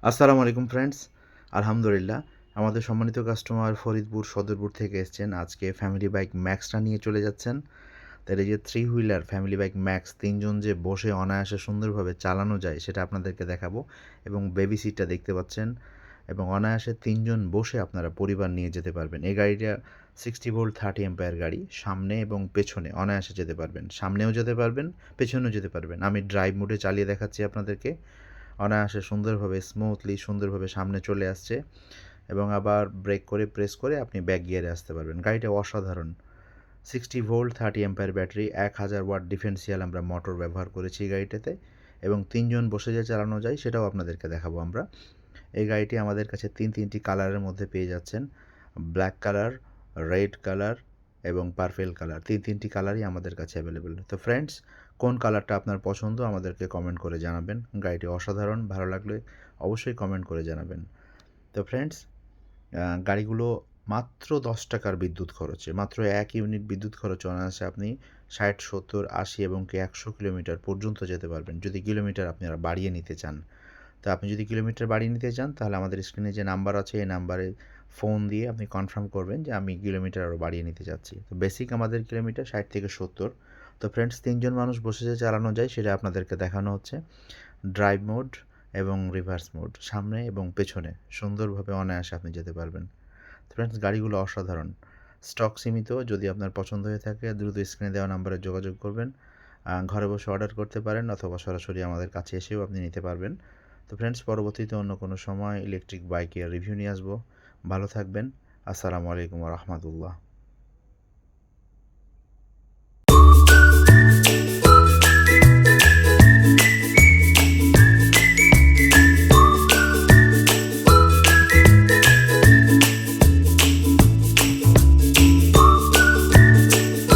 আসসালামু আলাইকুম ফ্রেন্ডস। আলহামদুলিল্লাহ, আমাদের সম্মানিত কাস্টমার ফরিদপুর সদরপুর থেকে এসেছেন। আজকে ফ্যামিলি বাইক ম্যাক্সটা নিয়ে চলে যাচ্ছেন। তাহলে এই যে three wheeler family bike max ৩ জন যে বসে অনায়াসে সুন্দরভাবে চালানো যায় সেটা আপনাদেরকে দেখাবো। এবং বেবি সিটটা দেখতে পাচ্ছেন এবং অনায়াসে ৩ জন বসে আপনারা পরিবার নিয়ে যেতে পারবেন। এই গাড়িটা 60 ভোল্ট 30 অ্যাম্পিয়ার গাড়ি। সামনে এবং পেছনে অনায়াসে যেতে পারবেন। সামনেও যেতে পারবেন, পেছনেও যেতে পারবেন। আমি ড্রাইভ মোডে চালিয়ে দেখাচ্ছি আপনাদেরকে। অনায়াসে সুন্দরভাবে সুন্দরভাবে সামনে চলে আসছে এবং আবার ব্রেক করে প্রেস করে আপনি ব্যাক গিয়ারে আসতে পারবেন। গাড়িটা অসাধারণ। 60 volt 30 ampere battery, 1000 watt differential আমরা মোটর ব্যবহার করেছি এই গাড়িটাতে এবং ৩ জন বসে যে চালানো যায় সেটাও আপনাদেরকে দেখাবো আমরা। এই গাড়িটি আমাদের কাছে তিনটি কালারের মধ্যে পেয়ে যাচ্ছেন। ব্ল্যাক কালার, রেড কালার এবং পার্পেল কালার। তিনটি কালারই আমাদের কাছে অ্যাভেলেবেল। তো ফ্রেন্ডস, কোন কালারটা আপনার পছন্দ আমাদেরকে কমেন্ট করে জানাবেন। গাড়িটি অসাধারণ, ভালো লাগলে অবশ্যই কমেন্ট করে জানাবেন। তো ফ্রেন্ডস, গাড়িগুলো মাত্র ৳১০ বিদ্যুৎ খরচে, মাত্র ১ ইউনিট বিদ্যুৎ খরচে অনায়াসে আপনি ৬০, ৭০, ৮০ এবং কি ১০০ কিলোমিটার পর্যন্ত যেতে পারবেন, যদি কিলোমিটার আপনারা বাড়িয়ে নিতে চান। তো আপনি যদি কিলোমিটার বাড়িয়ে নিতে চান তাহলে আমাদের স্ক্রিনে যে নাম্বার আছে এই নাম্বারে ফোন দিয়ে আপনি কনফার্ম করবেন যে আমি কিলোমিটার আরও বাড়িয়ে নিতে চাচ্ছি। তো বেসিক আমাদের কিলোমিটার ৬০ থেকে ৭০। তো ফ্রেন্ডস, ৩ জন মানুষ বসে যে চালানো যায় সেটা আপনাদেরকে দেখানো হচ্ছে। ড্রাইভ মোড এবং রিভার্স মোড, সামনে এবং পেছনে সুন্দরভাবে অনায়াসে আপনি যেতে পারবেন। ফ্রেন্ডস, গাড়িগুলো অসাধারণ। স্টক সীমিত, যদি আপনার পছন্দ হয়ে থাকে দ্রুত স্ক্রিনে দেওয়া নাম্বারে যোগাযোগ করবেন। ঘরে বসে অর্ডার করতে পারেন অথবা সরাসরি আমাদের কাছে এসেও আপনি নিতে পারবেন। তো ফ্রেন্ডস, পরবর্তীতে অন্য কোনো সময় ইলেকট্রিক বাইকের রিভিউ নিয়ে আসবো। ভালো থাকবেন। আসসালামু আলাইকুম ওয়া রাহমাতুল্লাহ।